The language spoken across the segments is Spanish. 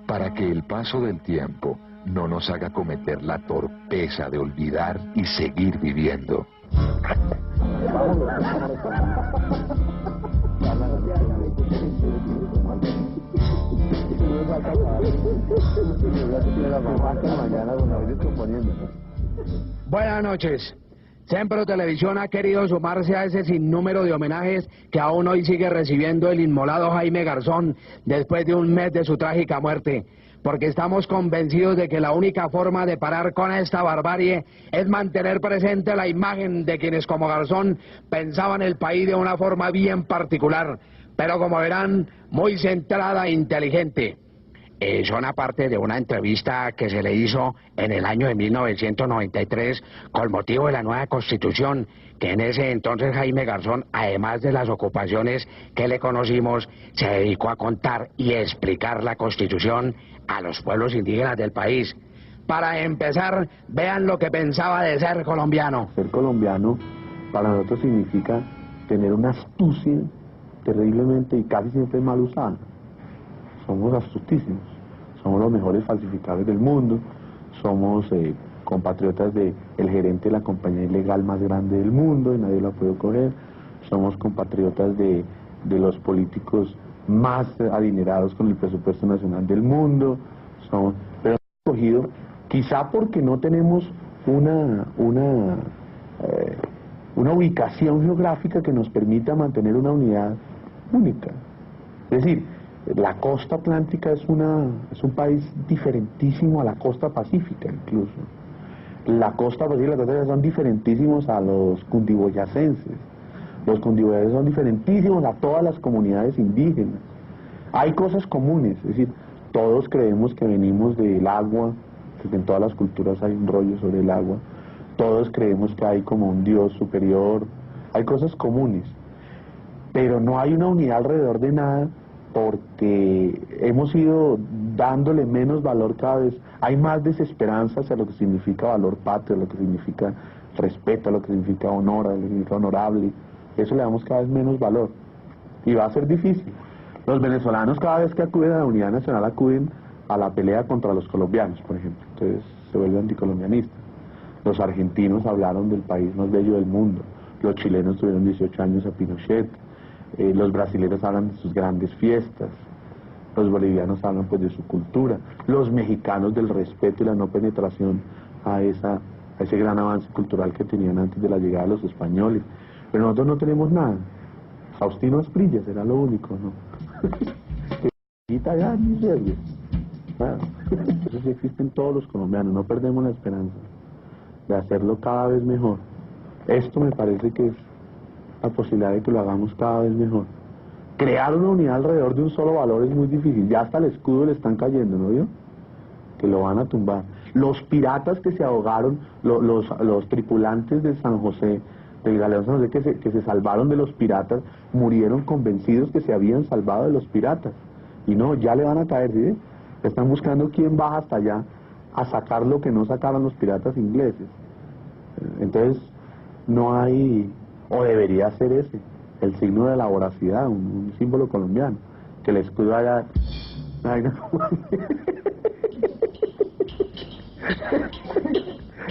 para que el paso del tiempo no nos haga cometer la torpeza de olvidar y seguir viviendo. Buenas noches. Sempro Televisión ha querido sumarse a ese sinnúmero de homenajes que aún hoy sigue recibiendo el inmolado Jaime Garzón después de un mes de su trágica muerte, porque estamos convencidos de que la única forma de parar con esta barbarie es mantener presente la imagen de quienes como Garzón pensaban el país de una forma bien particular, pero como verán, muy centrada e inteligente. Son aparte de una entrevista que se le hizo en el año de 1993 con motivo de la nueva Constitución, que en ese entonces Jaime Garzón, además de las ocupaciones que le conocimos, se dedicó a contar y explicar la Constitución a los pueblos indígenas del país. Para empezar, vean lo que pensaba de ser colombiano. Ser colombiano para nosotros significa tener una astucia terriblemente y casi siempre mal usada. Somos astutísimos, somos los mejores falsificadores del mundo, somos compatriotas del gerente de la compañía ilegal más grande del mundo y nadie lo ha podido coger, somos compatriotas de los políticos más adinerados con el presupuesto nacional del mundo, pero hemos cogido, quizá porque no tenemos una ubicación geográfica que nos permita mantener una unidad única. Es decir, la costa atlántica es un país diferentísimo a la costa pacífica incluso. La costa pacífica y la costa pacífica son diferentísimos a los cundiboyacenses. Los cundiboyacenses son diferentísimos a todas las comunidades indígenas. Hay cosas comunes, es decir, todos creemos que venimos del agua, porque en todas las culturas hay un rollo sobre el agua. Todos creemos que hay como un Dios superior. Hay cosas comunes, pero no hay una unidad alrededor de nada, porque hemos ido dándole menos valor cada vez. Hay más desesperanza hacia lo que significa valor patrio, lo que significa respeto, lo que significa honor, lo que significa honorable. Eso le damos cada vez menos valor. Y va a ser difícil. Los venezolanos cada vez que acuden a la unidad nacional acuden a la pelea contra los colombianos, por ejemplo. Entonces se vuelven anticolombianistas. Los argentinos hablaron del país más bello del mundo. Los chilenos tuvieron 18 años a Pinochet. Los brasileños hablan de sus grandes fiestas, los bolivianos hablan pues de su cultura, los mexicanos del respeto y la no penetración a ese gran avance cultural que tenían antes de la llegada de los españoles. Pero nosotros no tenemos nada. Faustino Asprilla será lo único, ¿no? Ya, ni serio. Claro. Eso sí existen todos los colombianos, no perdemos la esperanza de hacerlo cada vez mejor. Esto me parece que es la posibilidad de que lo hagamos cada vez mejor. Crear una unidad alrededor de un solo valor es muy difícil. Ya hasta el escudo le están cayendo, ¿no vio? Que lo van a tumbar. Los piratas que se ahogaron, los tripulantes de San José, del galeón San José que se salvaron de los piratas, murieron convencidos que se habían salvado de los piratas. Y no, ya le van a caer, ¿sí? Están buscando quién baja hasta allá a sacar lo que no sacaron los piratas ingleses. Entonces, no hay... O debería ser ese, el signo de la voracidad, un símbolo colombiano, que el escudo haya... Ay, no.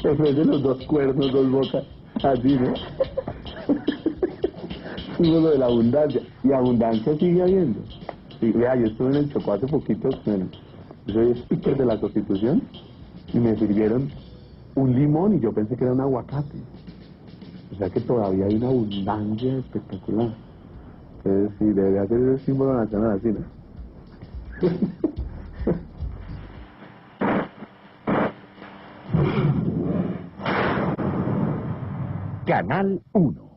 En vez de los dos cuernos, dos bocas, así, ¿no? Símbolo de la abundancia, y abundancia sigue habiendo. Y, vea, yo estuve en el Chocó hace poquito, yo soy speaker de la Constitución, y me sirvieron un limón y yo pensé que era un aguacate. O sea que todavía hay una abundancia espectacular. Entonces sí, debería ser el símbolo nacional así, ¿no? Canal 1.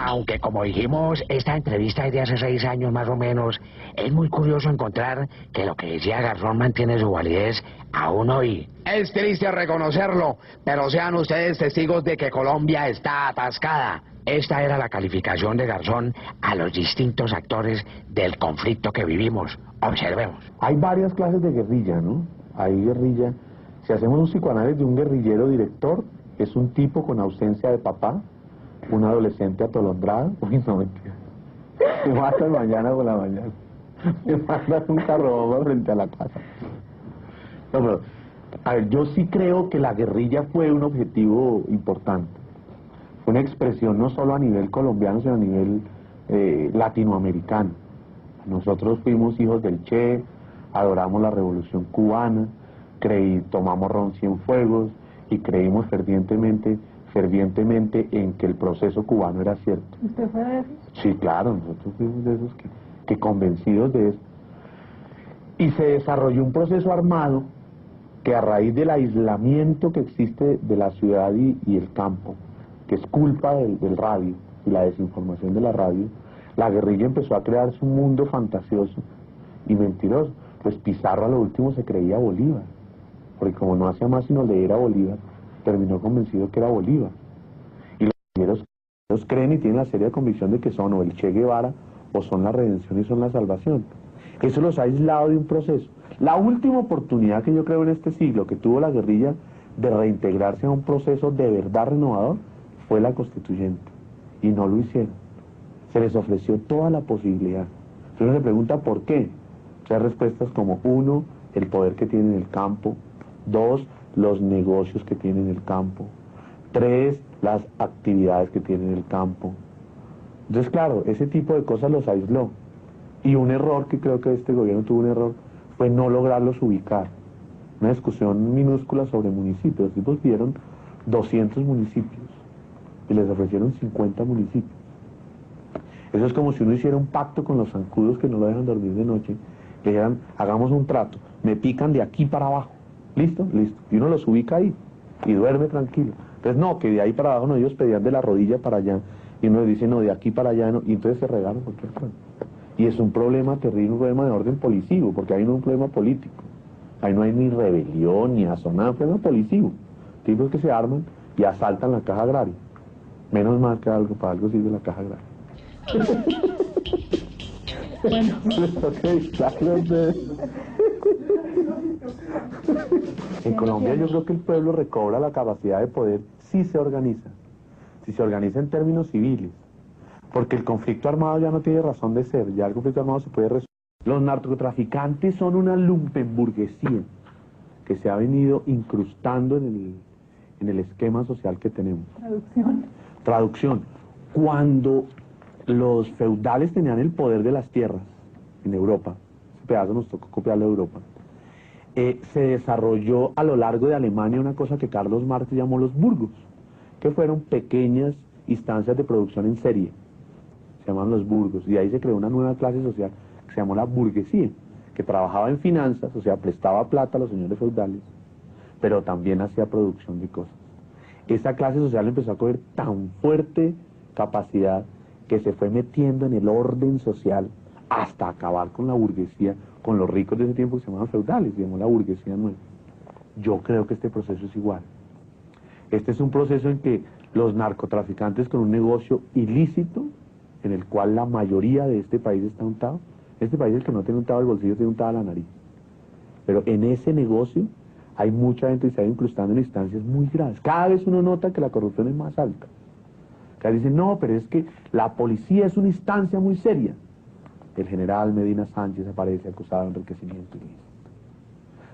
Aunque como dijimos, esta entrevista es de hace 6 años más o menos, es muy curioso encontrar que lo que decía Garzón mantiene su validez aún hoy. Es triste reconocerlo, pero sean ustedes testigos de que Colombia está atascada. Esta era la calificación de Garzón a los distintos actores del conflicto que vivimos. Observemos. Hay varias clases de guerrilla, ¿no? Hay guerrilla. Si hacemos un psicoanálisis de un guerrillero director, es un tipo con ausencia de papá, un adolescente atolondrado. Uy, no, mentira. Me matan mañana por la mañana. Me mandan un carro bomba frente a la casa. No, pero, a ver, yo sí creo que la guerrilla fue un objetivo importante. Fue una expresión no solo a nivel colombiano, sino a nivel latinoamericano. Nosotros fuimos hijos del Che, adoramos la Revolución Cubana, tomamos Ron Cienfuegos y creímos fervientemente en que el proceso cubano era cierto. ¿Usted fue de esos? Sí, claro, nosotros fuimos de esos que convencidos de eso. Y se desarrolló un proceso armado que a raíz del aislamiento que existe de la ciudad y el campo, que es culpa del radio y la desinformación de la radio, la guerrilla empezó a crearse un mundo fantasioso y mentiroso. Pues Pizarro a lo último se creía Bolívar, porque como no hacía más sino leer a Bolívar, terminó convencido que era Bolívar. Y los guerrilleros creen y tienen la seria convicción de que son o el Che Guevara o son la redención y son la salvación. Eso los ha aislado de un proceso. La última oportunidad que yo creo en este siglo que tuvo la guerrilla de reintegrarse a un proceso de verdad renovador fue la constituyente, y no lo hicieron. Se les ofreció toda la posibilidad. Entonces uno se pregunta por qué. Hay respuestas como 1, el poder que tiene en el campo; 2, los negocios que tiene en el campo; 3, las actividades que tiene en el campo. Entonces, claro, ese tipo de cosas los aisló. Y un error que creo que este gobierno tuvo un error fue no lograrlos ubicar. Una discusión minúscula sobre municipios. Los tipos pidieron 200 municipios y les ofrecieron 50 municipios. Eso es como si uno hiciera un pacto con los zancudos que no lo dejan dormir de noche. Le dijeran, hagamos un trato, me pican de aquí para abajo. ¿Listo? Listo. Y uno los ubica ahí y duerme tranquilo. Entonces no, que de ahí para abajo no, ellos pedían de la rodilla para allá. Y uno les dice, no, de aquí para allá no. Y entonces se regalan cualquier cosa. Y es un problema terrible, un problema de orden policivo, porque ahí no es un problema político. Ahí no hay ni rebelión, ni asonada, un problema policivo. Tipos que se arman y asaltan la caja agraria. Menos mal que para algo sirve la caja agraria. Bueno. En Colombia yo creo que el pueblo recobra la capacidad de poder si se organiza en términos civiles, porque el conflicto armado ya no tiene razón de ser, ya el conflicto armado se puede resolver. Los narcotraficantes son una lumpenburguesía que se ha venido incrustando en el esquema social que tenemos. Traducción. Cuando los feudales tenían el poder de las tierras en Europa, ese pedazo nos tocó copiarlo de Europa, se desarrolló a lo largo de Alemania una cosa que Carlos Marx llamó los burgos, que fueron pequeñas instancias de producción en serie, se llaman los burgos, y ahí se creó una nueva clase social que se llamó la burguesía, que trabajaba en finanzas, o sea, prestaba plata a los señores feudales, pero también hacía producción de cosas. Esa clase social empezó a coger tan fuerte capacidad que se fue metiendo en el orden social hasta acabar con la burguesía, con los ricos de ese tiempo que se llamaban feudales, se llamó la burguesía nueva. Yo creo que este proceso es igual. Este es un proceso en que los narcotraficantes con un negocio ilícito, en el cual la mayoría de este país está untado. Este país, el que no tiene untado el bolsillo, tiene untada la nariz. Pero en ese negocio hay mucha gente que se ha ido incrustando en instancias muy graves. Cada vez uno nota que la corrupción es más alta. Cada vez dicen, no, pero es que la policía es una instancia muy seria. El general Medina Sánchez aparece acusado de enriquecimiento ilícito.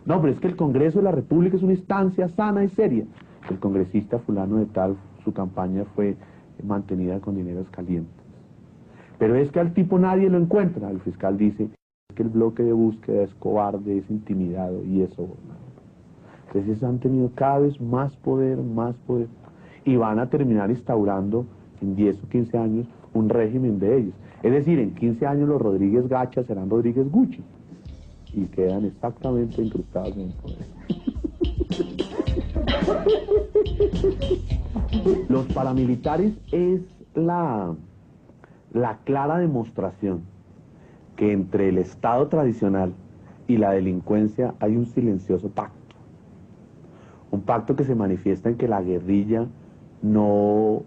No, pero es que el Congreso de la República es una instancia sana y seria. El congresista fulano de tal, su campaña fue mantenida con dineros calientes. Pero es que al tipo nadie lo encuentra. El fiscal dice que el bloque de búsqueda es cobarde, es intimidado y es sobornado. Entonces han tenido cada vez más poder, y van a terminar instaurando en 10 o 15 años un régimen de ellos. Es decir, en 15 años los Rodríguez Gacha serán Rodríguez Gucci y quedan exactamente incrustados en el poder. Los paramilitares es la clara demostración que entre el Estado tradicional y la delincuencia hay un silencioso pacto. Un pacto que se manifiesta en que la guerrilla no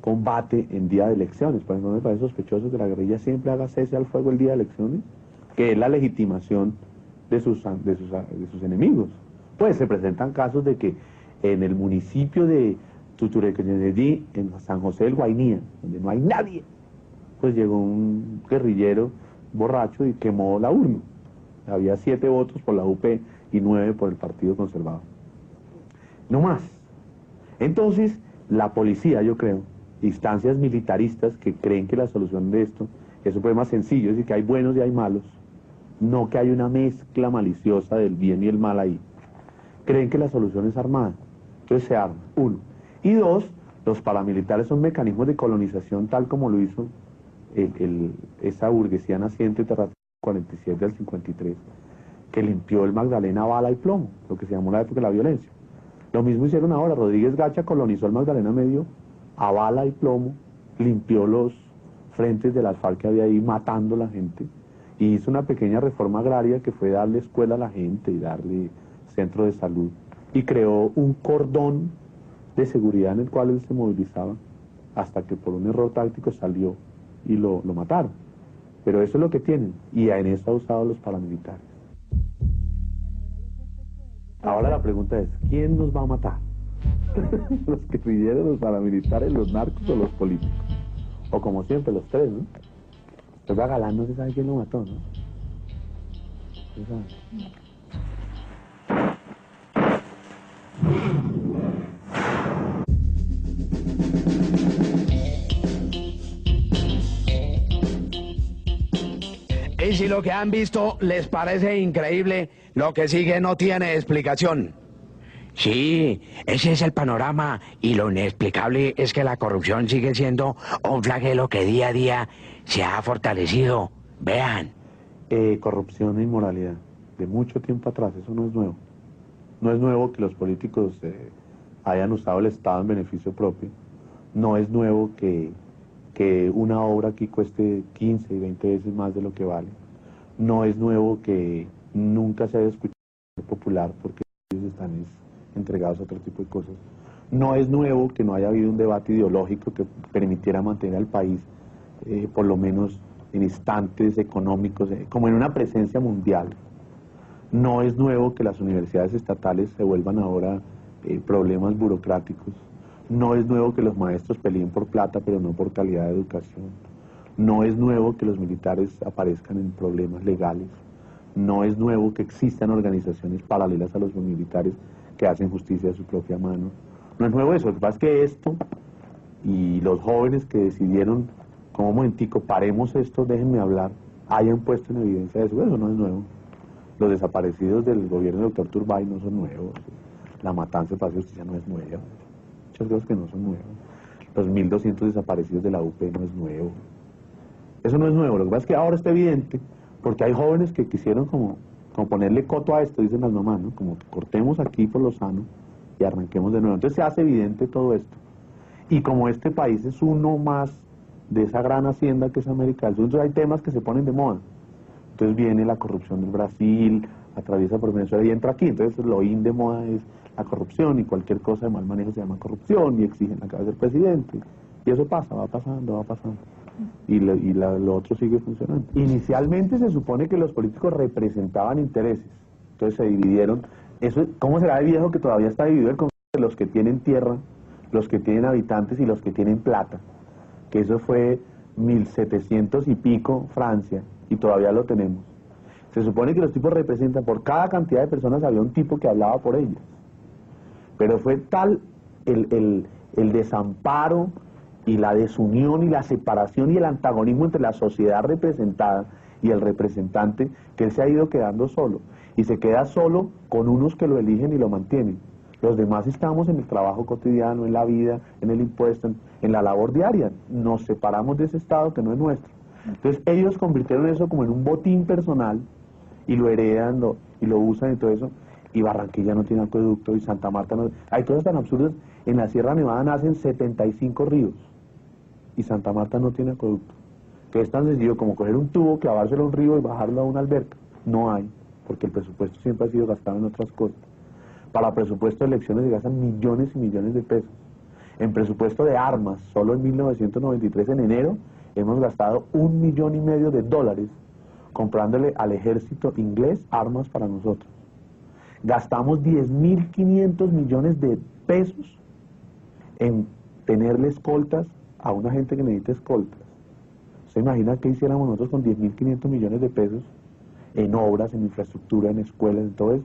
combate en día de elecciones. Por ejemplo, me parece sospechoso que la guerrilla siempre haga cese al fuego el día de elecciones, que es la legitimación de sus enemigos. Pues se presentan casos de que en el municipio de Tuturequeñedí, en San José del Guainía, donde no hay nadie, pues llegó un guerrillero borracho y quemó la urna. Había 7 votos por la UP y 9 por el Partido Conservador. No más. Entonces, la policía, yo creo, instancias militaristas que creen que la solución de esto es un problema sencillo, es decir, que hay buenos y hay malos, no que hay una mezcla maliciosa del bien y el mal ahí. Creen que la solución es armada. Entonces se arma, 1. Y 2, los paramilitares son mecanismos de colonización tal como lo hizo esa burguesía naciente tras 47 al 53, que limpió el Magdalena a bala y plomo, lo que se llamó la época de la violencia. Lo mismo hicieron ahora, Rodríguez Gacha colonizó el Magdalena Medio a bala y plomo, limpió los frentes de las FARC que había ahí matando a la gente, y hizo una pequeña reforma agraria que fue darle escuela a la gente y darle centro de salud, y creó un cordón de seguridad en el cual él se movilizaba, hasta que por un error táctico salió y lo mataron. Pero eso es lo que tienen, y en eso ha usado los paramilitares. Ahora la pregunta es, ¿quién nos va a matar? ¿Los guerrilleros, los paramilitares, los narcos o los políticos? O como siempre, los tres, ¿no? Entonces a Galán no se sabe quién lo mató, ¿no? ¿Se sabe? Y si lo que han visto les parece increíble, lo que sigue no tiene explicación. Sí, ese es el panorama, y lo inexplicable es que la corrupción sigue siendo un flagelo que día a día se ha fortalecido. Vean. Corrupción e inmoralidad, de mucho tiempo atrás, eso no es nuevo. No es nuevo que los políticos hayan usado el Estado en beneficio propio. No es nuevo que una obra aquí cueste 15 y 20 veces más de lo que vale. No es nuevo que nunca se haya escuchado popular porque ellos están entregados a otro tipo de cosas. No es nuevo que no haya habido un debate ideológico que permitiera mantener al país, por lo menos en instantes económicos, como en una presencia mundial. No es nuevo que las universidades estatales se vuelvan ahora problemas burocráticos. No es nuevo que los maestros peleen por plata, pero no por calidad de educación. No es nuevo que los militares aparezcan en problemas legales. No es nuevo que existan organizaciones paralelas a los militares que hacen justicia de su propia mano. No es nuevo eso. Lo que pasa es que esto, y los jóvenes que decidieron, como un momentico, paremos esto, déjenme hablar, hayan puesto en evidencia eso. Eso no es nuevo. Los desaparecidos del gobierno del doctor Turbay no son nuevos. La matanza de Palacio de Justicia no es nueva. Muchas cosas que no son nuevas. Los 1.200 desaparecidos de la UP no es nuevo. Eso no es nuevo. Lo que pasa es que ahora está evidente, porque hay jóvenes que quisieron como ponerle coto a esto, dicen las mamás, ¿no? Como que cortemos aquí por lo sano y arranquemos de nuevo. Entonces se hace evidente todo esto. Y como este país es uno más de esa gran hacienda que es América del Sur, entonces hay temas que se ponen de moda. Entonces viene la corrupción del Brasil, atraviesa por Venezuela y entra aquí. Entonces lo in de moda es la corrupción, y cualquier cosa de mal manejo se llama corrupción y exigen la cabeza del presidente. Y eso pasa, va pasando. Y lo otro sigue funcionando. Inicialmente se supone que los políticos representaban intereses. Entonces se dividieron. Eso, ¿cómo será de viejo que todavía está dividido el concepto de los que tienen tierra, los que tienen habitantes y los que tienen plata? Que eso fue 1700 y pico Francia, y todavía lo tenemos. Se supone que los tipos representan, por cada cantidad de personas había un tipo que hablaba por ellas. Pero fue tal el desamparo y la desunión y la separación y el antagonismo entre la sociedad representada y el representante, que él se ha ido quedando solo. Y se queda solo con unos que lo eligen y lo mantienen. Los demás estamos en el trabajo cotidiano, en la vida, en el impuesto, en la labor diaria. Nos separamos de ese estado que no es nuestro. Entonces ellos convirtieron eso como en un botín personal y lo heredan y lo usan y todo eso. Y Barranquilla no tiene acueducto, y Santa Marta no... Hay cosas tan absurdas. En la Sierra Nevada nacen 75 ríos y Santa Marta no tiene acueducto. Que es tan sencillo como coger un tubo, clavárselo a un río y bajarlo a una alberca. No hay, porque el presupuesto siempre ha sido gastado en otras cosas. Para presupuesto de elecciones se gastan millones y millones de pesos. En presupuesto de armas, solo en 1993, en enero, hemos gastado $1,5 millones de dólares comprándole al ejército inglés armas para nosotros. Gastamos 10.500 millones de pesos en tenerle escoltas a una gente que necesita escoltas. ¿Se imagina qué hiciéramos nosotros con 10.500 millones de pesos en obras, en infraestructura, en escuelas, en todo eso?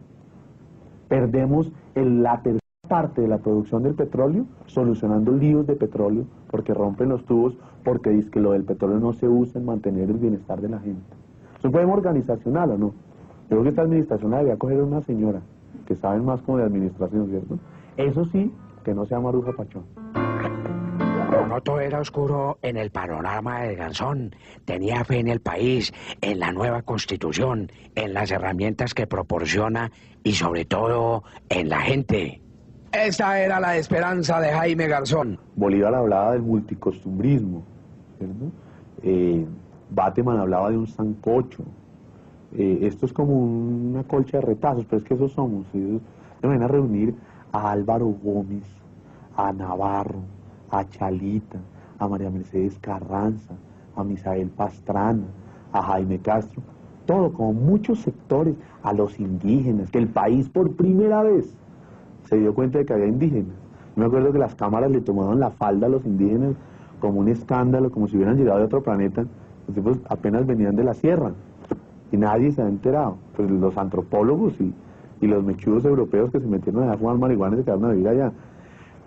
Perdemos la tercera parte de la producción del petróleo solucionando líos de petróleo porque rompen los tubos, porque dice que lo del petróleo no se usa en mantener el bienestar de la gente. ¿Es un problema organizacional o no? Yo creo que esta administración la debería coger a una señora que saben más como de administración, ¿cierto? Eso sí, que no sea Maruja Pachón. No todo era oscuro en el panorama de Garzón. Tenía fe en el país, en la nueva constitución, en las herramientas que proporciona y sobre todo en la gente. Esta era la esperanza de Jaime Garzón. Bolívar hablaba del multicostumbrismo, ¿cierto? Bateman hablaba de un sancocho. Esto es como una colcha de retazos, pero es que esos somos. Ellos van a reunir a Álvaro Gómez, a Navarro, a Chalita, a María Mercedes Carranza, a Misael Pastrana, a Jaime Castro, todo, como muchos sectores, a los indígenas, que el país por primera vez se dio cuenta de que había indígenas. Me acuerdo que las cámaras le tomaban la falda a los indígenas como un escándalo, como si hubieran llegado de otro planeta. Los tipos apenas venían de la sierra y nadie se ha enterado. Pues los antropólogos y los mechudos europeos que se metieron a fumar marihuana y se quedaron a vivir allá.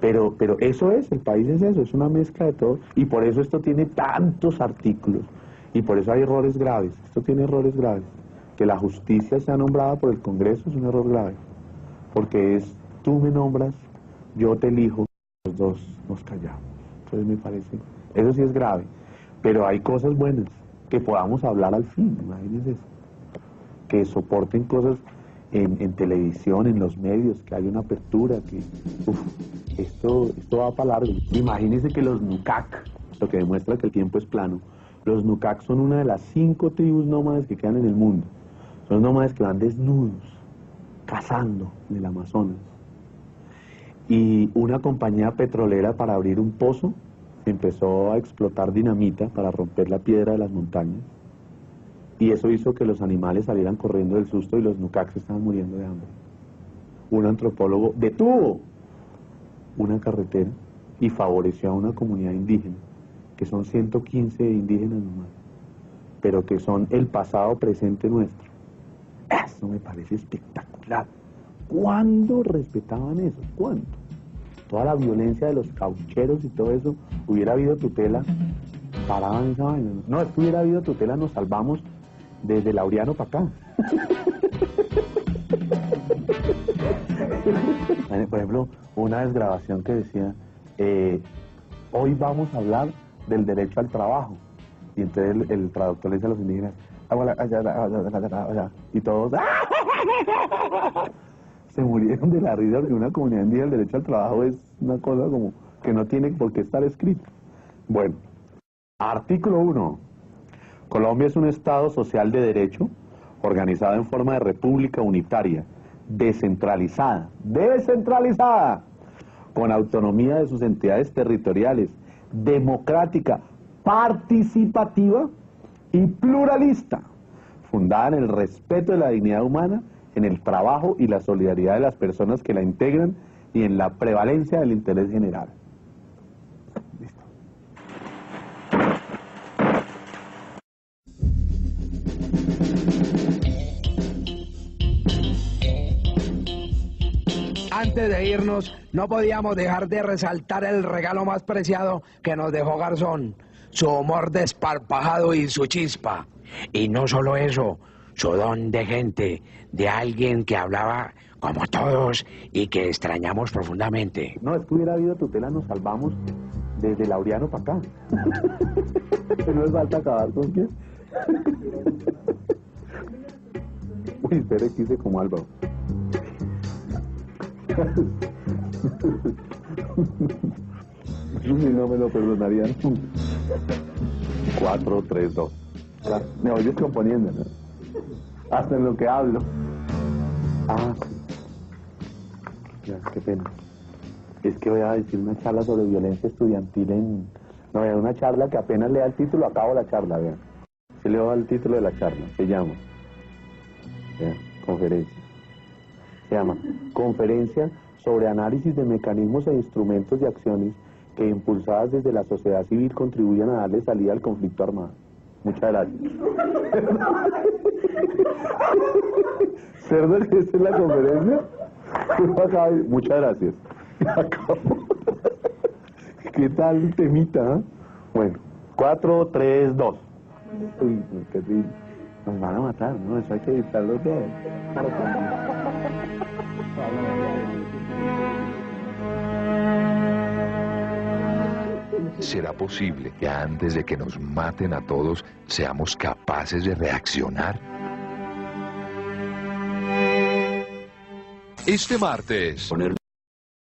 Pero eso es, el país es eso, es una mezcla de todo, y por eso esto tiene tantos artículos, y por eso hay errores graves. Esto tiene errores graves. Que la justicia sea nombrada por el Congreso es un error grave, porque es, tú me nombras, yo te elijo, los dos nos callamos. Entonces me parece, eso sí es grave, pero hay cosas buenas, que podamos hablar al fin, imagínense eso, que soporten cosas en televisión, en los medios, que haya una apertura, que esto va para largo. Imagínense que los Nukak, lo que demuestra que el tiempo es plano, los Nukak son una de las 5 tribus nómadas que quedan en el mundo. Son nómadas que van desnudos, cazando en el Amazonas. Y una compañía petrolera, para abrir un pozo, empezó a explotar dinamita para romper la piedra de las montañas. Y eso hizo que los animales salieran corriendo del susto y los Nukak se estaban muriendo de hambre. Un antropólogo detuvo una carretera y favoreció a una comunidad indígena, que son 115 indígenas nomás, pero que son el pasado presente nuestro. Eso me parece espectacular. ¿Cuándo respetaban eso? ¿Cuándo? Toda la violencia de los caucheros y todo eso, hubiera habido tutela, paraban esa vaina. No, es que hubiera habido tutela, nos salvamos desde Laureano para acá. Por ejemplo, una desgrabación que decía, hoy vamos a hablar del derecho al trabajo. Y entonces el traductor le dice a los indígenas, y todos se murieron de la risa, porque una comunidad indígena, el derecho al trabajo es una cosa como que no tiene por qué estar escrito. Bueno, artículo 1. Colombia es un Estado social de derecho, organizado en forma de república unitaria, descentralizada, con autonomía de sus entidades territoriales, democrática, participativa y pluralista, fundada en el respeto de la dignidad humana, en el trabajo y la solidaridad de las personas que la integran y en la prevalencia del interés general. Listo. Antes de irnos, no podíamos dejar de resaltar el regalo más preciado que nos dejó Garzón, su humor desparpajado y su chispa. Y no solo eso, su don de gente, de alguien que hablaba como todos y que extrañamos profundamente. No, es que hubiera habido tutela, nos salvamos desde Laureano para acá. No es falta acabar con quién. Uy, espere que hice como Álvaro. No me lo perdonarían. 4, 3, 2. Me oyes componiendo, ¿no? Hasta en lo que hablo. Ah, sí. Ya, qué pena. Es que voy a decir una charla sobre violencia estudiantil en... No, es una charla que apenas lea el título, acabo la charla, vean. Se leo el título de la charla, se llama... Vean, conferencia. Se llama Conferencia sobre análisis de mecanismos e instrumentos de acciones que impulsadas desde la sociedad civil contribuyan a darle salida al conflicto armado. Muchas gracias. ¿Cerdo que esta es la conferencia? Muchas gracias. ¿Qué tal el temita? Bueno, 4, 3, 2. Uy, qué terrible. Nos van a matar, ¿no? Eso hay que evitarlo todo. ¿Será posible que antes de que nos maten a todos seamos capaces de reaccionar? Este martes...